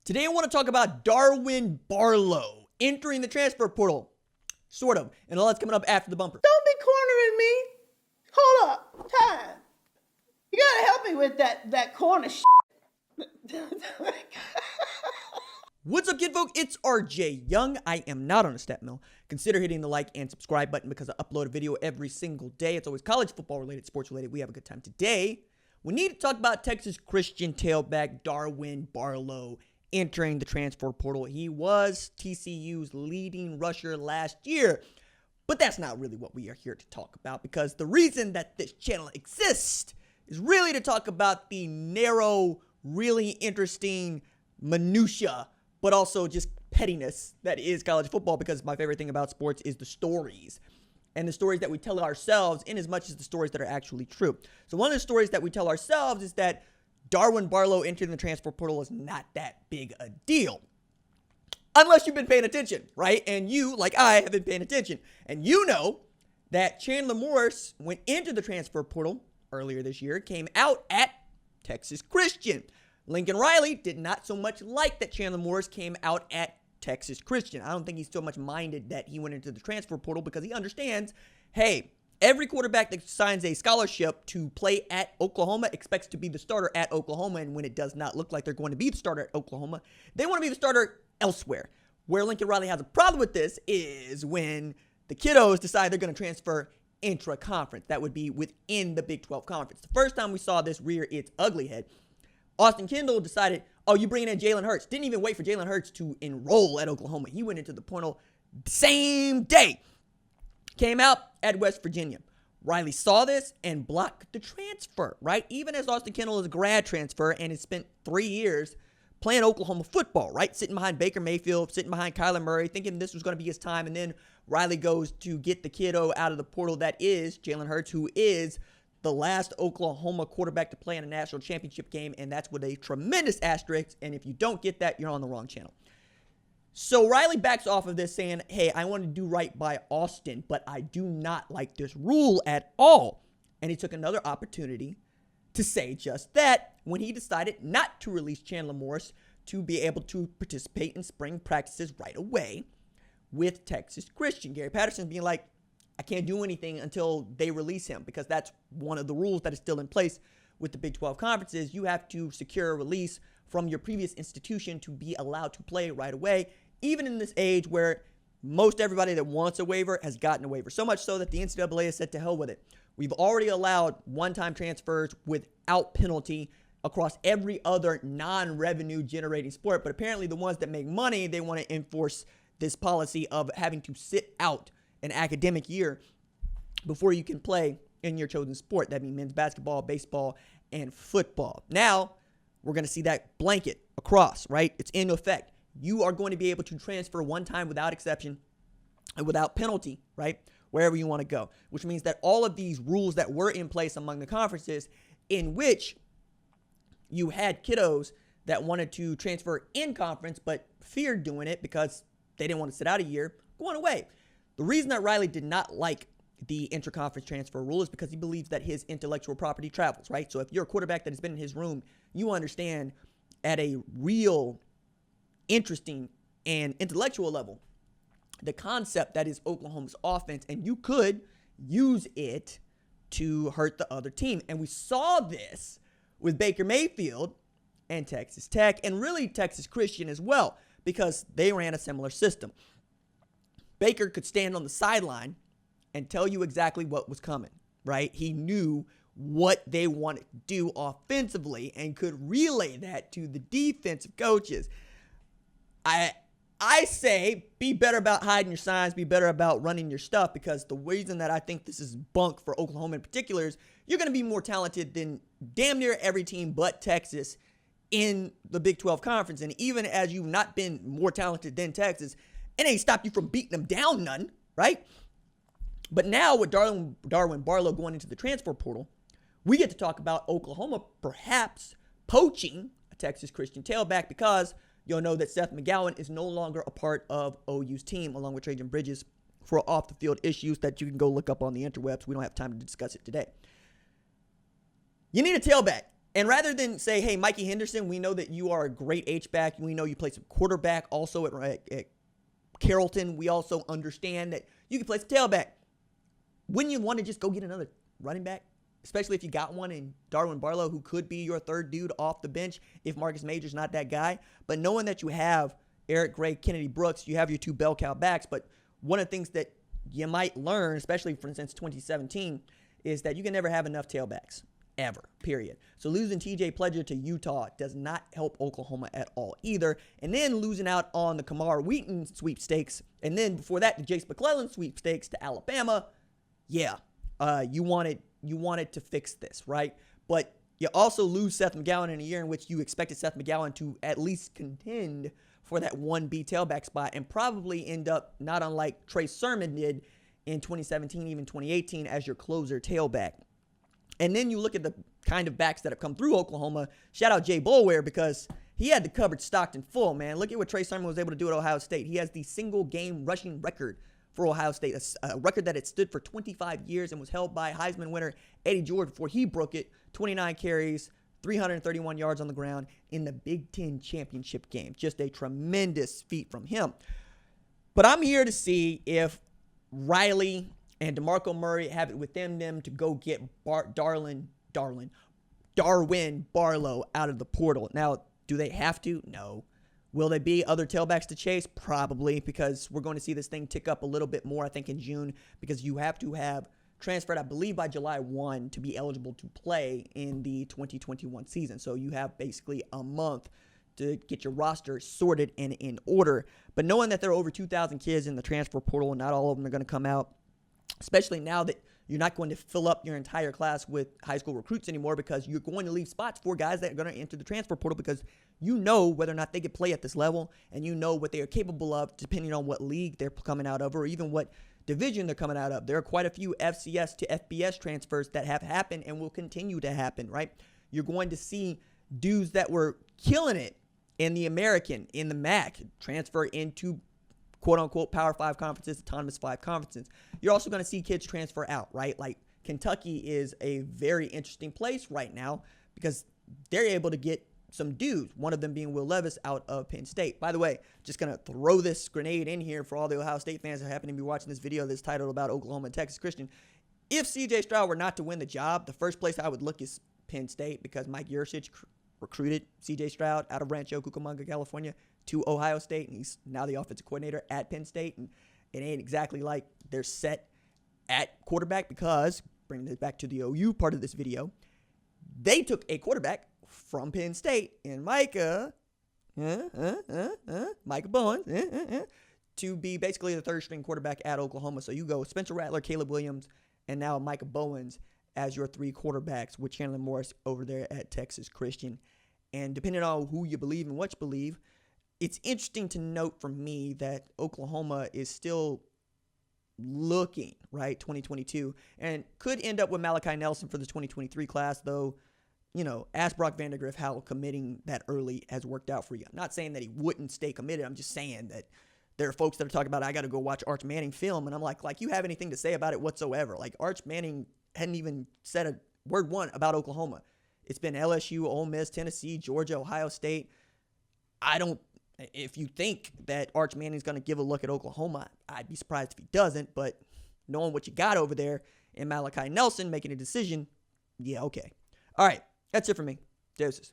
Today I want to talk about Darwin Barlow entering the transfer portal. Sort of. And all that's coming up after the bumper. Don't be cornering me. Hold up. Time. You gotta help me with that corner shit. What's up, kinfolk? It's RJ Young. I am not on a step mill. Consider hitting the like and subscribe button because I upload a video every single day. It's always college football related, sports related. We have a good time. Today, we need to talk about Texas Christian tailback Darwin Barlow entering the transfer portal. He was TCU's leading rusher last year, but that's not really what we are here to talk about, because the reason that this channel exists is really to talk about the narrow, really interesting minutia, but also just pettiness that is college football, because my favorite thing about sports is the stories. And the stories that we tell ourselves in as much as the stories that are actually true. So one of the stories that we tell ourselves is that Darwin Barlow entering the transfer portal is not that big a deal. Unless you've been paying attention, right? And you, like I, have been paying attention. And you know that Chandler Morris went into the transfer portal earlier this year, came out at Texas Christian. Lincoln Riley did not so much like that Chandler Morris came out at Texas Christian. I don't think he's so much minded that he went into the transfer portal, because he understands, hey, every quarterback that signs a scholarship to play at Oklahoma expects to be the starter at Oklahoma, and when it does not look like they're going to be the starter at Oklahoma, they want to be the starter elsewhere. Where Lincoln Riley has a problem with this is when the kiddos decide they're going to transfer intra-conference. That would be within the Big 12 conference. The first time we saw this rear its ugly head, Austin Kendall decided, oh, you bringing in Jalen Hurts. Didn't even wait for Jalen Hurts to enroll at Oklahoma. He went into the portal the same day. Came out at West Virginia. Riley saw this and blocked the transfer, right? Even as Austin Kendall is a grad transfer and has spent 3 years playing Oklahoma football, right? Sitting behind Baker Mayfield, sitting behind Kyler Murray, thinking this was going to be his time. And then Riley goes to get the kiddo out of the portal that is Jalen Hurts, who is the last Oklahoma quarterback to play in a national championship game. And that's with a tremendous asterisk. And if you don't get that, you're on the wrong channel. So Riley backs off of this saying, hey, I want to do right by Austin, but I do not like this rule at all. And he took another opportunity to say just that when he decided not to release Chandler Morris to be able to participate in spring practices right away with Texas Christian. Gary Patterson being like, I can't do anything until they release him, because that's one of the rules that is still in place with the Big 12 conferences. You have to secure a release from your previous institution to be allowed to play right away, even in this age where most everybody that wants a waiver has gotten a waiver. So much so that the NCAA has said to hell with it. We've already allowed one-time transfers without penalty across every other non-revenue generating sport, but apparently the ones that make money, they want to enforce this policy of having to sit out an academic year before you can play in your chosen sport. That means men's basketball, baseball, and football. Now, we're going to see that blanket across, right? It's in effect. You are going to be able to transfer one time without exception and without penalty, right? Wherever you want to go, which means that all of these rules that were in place among the conferences, in which you had kiddos that wanted to transfer in conference but feared doing it because they didn't want to sit out a year, going away. The reason that Riley did not like the intra-conference transfer rule is because he believes that his intellectual property travels, right? So if you're a quarterback that has been in his room, you understand at a real interesting and intellectual level the concept that is Oklahoma's offense, and you could use it to hurt the other team. And we saw this with Baker Mayfield and Texas Tech, and really Texas Christian as well, because they ran a similar system. Baker could stand on the sideline and tell you exactly what was coming, right? He knew what they wanted to do offensively and could relay that to the defensive coaches. I say be better about hiding your signs, be better about running your stuff, because the reason that I think this is bunk for Oklahoma in particular is you're going to be more talented than damn near every team but Texas in the Big 12 conference. And even as you've not been more talented than Texas, it ain't stopped you from beating them down none, right? But now with Darwin Barlow going into the transfer portal, we get to talk about Oklahoma perhaps poaching a Texas Christian tailback, because you'll know that Seth McGowan is no longer a part of OU's team, along with Trajan Bridges, for off-the-field issues that you can go look up on the interwebs. We don't have time to discuss it today. You need a tailback. And rather than say, hey, Mikey Henderson, we know that you are a great H-back. We know you play some quarterback also at Carrollton. We also understand that you can play some tailback. Wouldn't you want to just go get another running back? Especially if you got one in Darwin Barlow, who could be your third dude off the bench if Marcus Major's not that guy. But knowing that you have Eric Gray, Kennedy Brooks, you have your two bell cow backs. But one of the things that you might learn, especially for instance 2017, is that you can never have enough tailbacks. Ever, period. So losing TJ Pledger to Utah does not help Oklahoma at all either. And then losing out on the Kamar Wheaton sweepstakes, and then before that, the Jace McClellan sweepstakes to Alabama. Yeah, you wanted to fix this, right? But you also lose Seth McGowan in a year in which you expected Seth McGowan to at least contend for that 1B tailback spot and probably end up not unlike Trey Sermon did in 2017, even 2018 as your closer tailback. And then you look at the kind of backs that have come through Oklahoma. Shout out Jay Boulware because he had the cupboard stocked in full, man. Look at what Trey Sermon was able to do at Ohio State. He has the single game rushing record for Ohio State, a record that had stood for 25 years and was held by Heisman winner Eddie George before he broke it. 29 carries, 331 yards on the ground in the Big Ten championship game. Just a tremendous feat from him. But I'm here to see if Riley and DeMarco Murray have it within them to go get Darwin Barlow out of the portal. Now, do they have to? No. Will there be other tailbacks to chase? Probably, because we're going to see this thing tick up a little bit more, I think, in June, because you have to have transferred, I believe, by July 1 to be eligible to play in the 2021 season. So you have basically a month to get your roster sorted and in order. But knowing that there are over 2,000 kids in the transfer portal and not all of them are going to come out, especially now that you're not going to fill up your entire class with high school recruits anymore because you're going to leave spots for guys that are going to enter the transfer portal because you know whether or not they can play at this level and you know what they are capable of depending on what league they're coming out of or even what division they're coming out of. There are quite a few FCS to FBS transfers that have happened and will continue to happen, right? You're going to see dudes that were killing it in the American, in the MAC, transfer into quote-unquote Power 5 conferences, Autonomous 5 conferences. You're also going to see kids transfer out, right? Like Kentucky is a very interesting place right now because they're able to get some dudes, one of them being Will Levis out of Penn State. By the way, just going to throw this grenade in here for all the Ohio State fans that happen to be watching this video that's titled about Oklahoma and Texas Christian. If C.J. Stroud were not to win the job, the first place I would look is Penn State because Mike Yurcich recruited C.J. Stroud out of Rancho Cucamonga, California, to Ohio State, and he's now the offensive coordinator at Penn State, and it ain't exactly like they're set at quarterback because, bringing this back to the OU part of this video, they took a quarterback from Penn State in Micah Bowens to be basically the third string quarterback at Oklahoma. So you go Spencer Rattler, Caleb Williams, and now Micah Bowens as your three quarterbacks with Chandler Morris over there at Texas Christian. And depending on who you believe and what you believe, it's interesting to note for me that Oklahoma is still looking, right, 2022, and could end up with Malachi Nelson for the 2023 class, though, you know, ask Brock Vandegrift how committing that early has worked out for you. I'm not saying that he wouldn't stay committed. I'm just saying that there are folks that are talking about, I got to go watch Arch Manning film, and I'm like, you have anything to say about it whatsoever? Like, Arch Manning hadn't even said a word one about Oklahoma. It's been LSU, Ole Miss, Tennessee, Georgia, Ohio State. If you think that Arch Manning's going to give a look at Oklahoma, I'd be surprised if he doesn't. But knowing what you got over there and Malachi Nelson making a decision, yeah, okay. All right, that's it for me. Deuces.